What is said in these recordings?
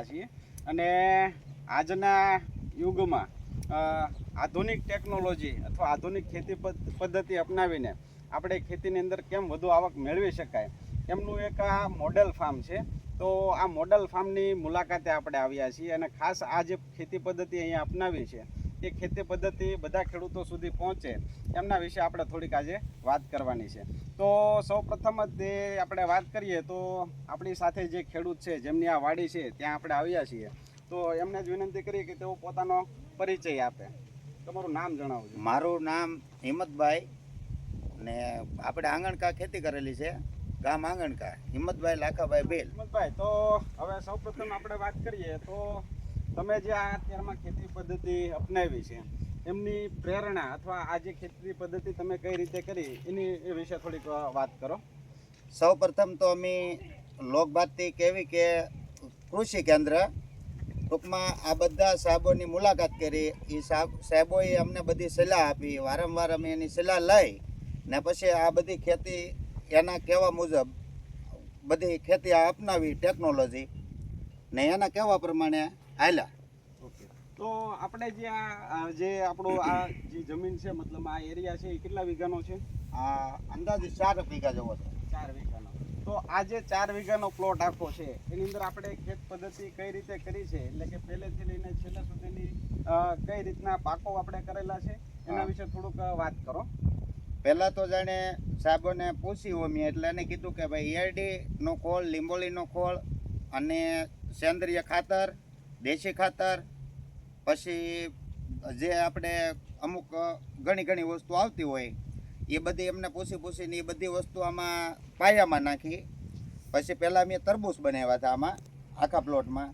છીએ અને આજના યુગમાં આધુનિક ટેકનોલોજી અથવા આધુનિક ખેતી પદ્ધતિ અપનાવીને આપણે ખેતીની અંદર કેમ વધુ આવક મેળવી શકાય એમનું એક આ મોડેલ ફાર્મ છે. તો આ મોડેલ ફાર્મની મુલાકાતે આપણે આવ્યા છીએ અને ખાસ આ જે ખેતી પદ્ધતિ અહીંયા અપનાવી છે એ ખેતી પદ્ધતિ બધા ખેડૂતો સુધી પહોંચે એમના વિશે આપણે થોડીક આજે વાત કરવાની છે. તો સૌ પ્રથમ જ આપણે વાત કરીએ તો આપણી સાથે જે ખેડૂત છે જેમની આ વાડી છે ત્યાં આપણે આવ્યા છીએ. તો એમને જ વિનંતી કરીએ કે તેઓ પોતાનો પરિચય આપે. તમારું નામ જણાવજો. મારું નામ હિંમતભાઈ ને આપણે આંગણકા ખેતી કરેલી છે, ગામ આંગણકા, હિંમતભાઈ લાખાભાઈ બેલ. હિંમતભાઈ, તો હવે સૌ પ્રથમ આપણે વાત કરીએ તો તમે જે આ અત્યારમાં ખેતી પદ્ધતિ અપનાવી છે એમની પ્રેરણા અથવા આ જે ખેતી પદ્ધતિ તમે કઈ રીતે કરી એની એ વિશે થોડીક વાત કરો. સૌ પ્રથમ તો અમે લોકભાતથી કહેવી કે કૃષિ કેન્દ્ર ટૂંકમાં આ બધા સાહેબોની મુલાકાત કરી. એ સાહેબોએ અમને બધી સલાહ આપી. વારંવાર અમે એની સલાહ લઈ ને પછી આ બધી ખેતી એના કહેવા મુજબ બધી ખેતી અપનાવી ટેકનોલોજી ને એના કહેવા પ્રમાણે હાલ્યા. ઓકે, તો આપણે જે આપણું આ જે જમીન છે મતલબ આ એરિયા છે એ કેટલા વીઘાનો છે? આ અંદાજે 4 વીઘા જેવો છે. 4 વીઘાનો. તો આ જે 4 વીઘાનો પ્લોટ આખો છે એની અંદર આપણે ખેત પદ્ધતિ કઈ રીતે કરી છે, એટલે કે પહેલેથી લઈને છેલ્લે સુધીની કઈ રીતના પાકો આપણે કરેલા છે એના વિશે થોડુંક વાત કરો. પહેલાં તો જાણે સાહેબોને પૂછ્યું અમે એટલે એને કીધું કે ભાઈ ERD નો ખોળ, લીંબોળીનો ખોળ અને સેન્દ્રિય ખાતર, દેશી ખાતર, પછી જે આપણે અમુક ઘણી વસ્તુ આવતી હોય એ બધી એમને પૂછીને એ બધી વસ્તુ આમાં પાયામાં નાખી. પછી પહેલાં મેં તરબૂચ બનાવ્યા હતા આમાં આખા પ્લોટમાં.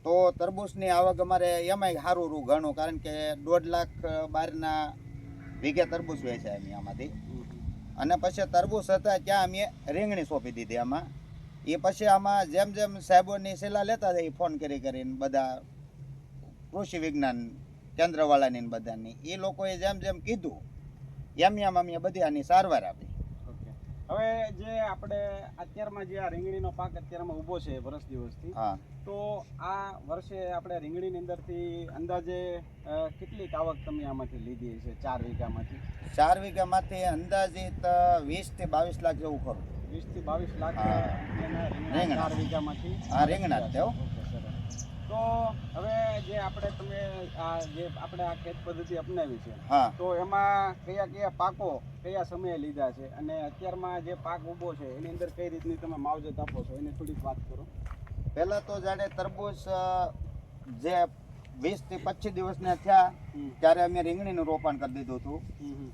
તો તરબૂચની આવક અમારે એમાંય સારું ઘણું, કારણ કે 1.5 લાખ બહારના વીઘે તરબૂચ વેચાય અમે આમાંથી. અને પછી તરબૂચ હતા ત્યાં અમે રીંગણી સોંપી દીધી આમાં. એ પછી આમાં જેમ સાહેબોની સલાહ લેતા હતા એ ફોન કરીને બધા કૃષિ વિજ્ઞાન કેન્દ્રવાળાની બધાની એ લોકોએ જેમ કીધું એમ અમે બધી આની સારવાર આપી. ઓકે, હવે જે આપણે અત્યારમાં જે આ રીંગણીનો પાક અત્યારમાં ઊભો છે વર્ષ દિવસથી, હા, તો આ વર્ષે આપણે રીંગણીની અંદરથી અંદાજે કેટલીક આવક તમે આમાંથી લીધી છે? 4 વીઘામાંથી? 4 વીઘામાંથી અંદાજિત 20 થી 22 લાખ જેવું ખરું. 20 થી 22 લાખ રીંગણા 4 વીઘામાંથી? હા, રીંગણા જ તેઓ. તો હવે જે તમે આપણે આ ખેત પદ્ધતિ અપનાવી છે, હા, તો એમાં કયા પાકો કયા સમયે લીધા છે અને અત્યારમાં જે પાક ઊભો છે એની અંદર કઈ રીતની તમે માવજત આપો છો એની થોડીક વાત કરો. પહેલાં તો જાણે તરબૂચ જે 20 થી 25 દિવસના થયા ત્યારે અમે રીંગણીનું રોપણ કરી દીધું હતું.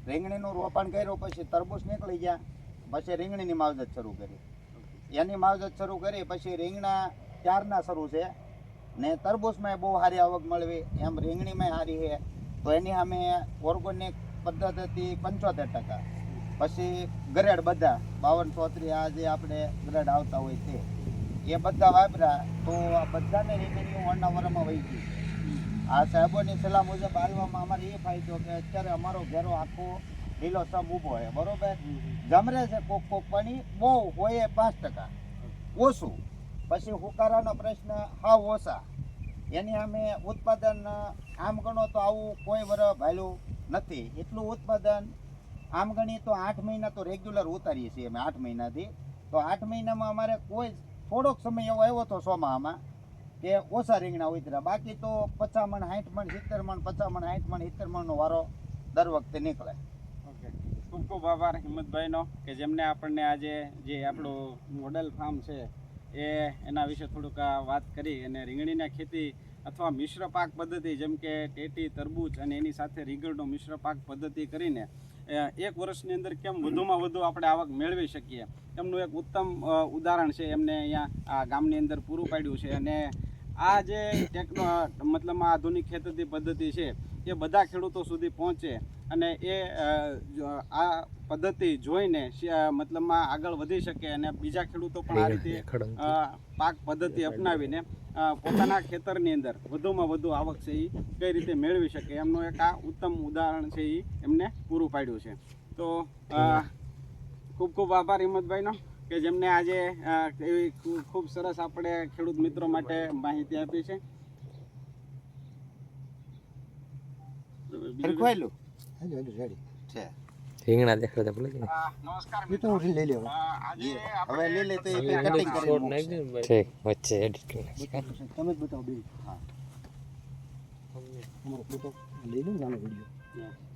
રીંગણીનું રોપણ કર્યું પછી તરબૂચ નીકળી ગયા, પછી રીંગણીની માવજત શરૂ કરી. એની માવજત શરૂ કરી પછી રીંગણા ત્યારના શરૂ છે ને તરબૂચમાં બહુ સારી આવક મળવી, એમ રીંગણીમાં સારી છે. તો એની અમે ઓર્ગોનિક પદ્ધતિથી 75%, પછી ગ્રેડ બધા 52 34 આ જે આપણે ગ્રેડ આવતા હોય તે એ બધા વાપર્યા. તો આ બધાને રીંગણીઓ વારંવારમાં વહી ગઈ. આ સાહેબોની સલાહ મુજબ હાલવામાં અમારે એ ફાયદો કે અત્યારે અમારો ઘેરો આખો લીલોછમ ઊભો હોય, બરોબર. જમરે છે કોક પાણી બહુ હોય 5% ઓછું. પછી હુકારાનો પ્રશ્ન હાવ ઓછા. એની અમે ઉત્પાદન આમ ગણો તો આવું કોઈ વર્ષ ભાલ્યું નથી. એટલું ઉત્પાદન આમ ગણી તો 8 મહિના તો રેગ્યુલર ઉતારીએ છીએ અમે 8 મહિનાથી. તો 8 મહિનામાં અમારે કોઈ થોડોક સમય એવો આવ્યો હતો ચોમાસામાં કે ઓછા રીંગણા ઉતર્યા. બાકી તો 50 મણ 60 મણ 70 મણ 50 મણ 60 મણ 70 મણનો વારો દર વખતે નીકળે. ઓકે, ખૂબ આભાર હિંમતભાઈનો કે જેમને આપણને આજે જે આપણું મોડેલ ફાર્મ છે એના વિશે થોડુંક વાત કરી અને રીંગણીના ખેતી અથવા મિશ્ર પાક પદ્ધતિ જેમ કે ટેટી, તરબૂચ અને એની સાથે રીંગણનો મિશ્ર પાક પદ્ધતિ કરીને 1 વર્ષની અંદર કેમ વધુમાં વધુ આપણે આવક મેળવી શકીએ એમનું એક ઉત્તમ ઉદાહરણ છે એમને અહીંયા આ ગામની અંદર પૂરું પાડ્યું છે. અને આ જે મતલબ આધુનિક ખેતી પદ્ધતિ છે એ બધા ખેડૂતો સુધી પહોંચે અને એ આ પદ્ધતિ જોઈને મતલબમાં આગળ વધી શકે અને બીજા ખેડૂતો પણ આ રીતે પાક પદ્ધતિ અપનાવીને પોતાના ખેતરની અંદર વધુમાં વધુ આવક છે એ કઈ રીતે મેળવી શકે એમનું એક આ ઉત્તમ ઉદાહરણ છે એ એમને પૂરું પાડ્યું છે. તો ખૂબ આભાર હિંમતભાઈનો. કે જેમને આજે એવી ખૂબ સરસ આપણે ખેડૂત મિત્રો માટે માહિતી આપી છે. ખરખવાયેલું છે. રીંગણા દેખાડતા ભૂલે ગઈ. નમસ્કાર એ તો હું લઈ લેવા આજે હવે લીલી તો એ કટિંગ કરી મૂકશે. ઠીક વચ્ચે એડિટ કરી નાખીએ. તમે જ બતાવો બે. હા અમારો ફોટો લઈ લો ને આનો વિડીયો. આપણે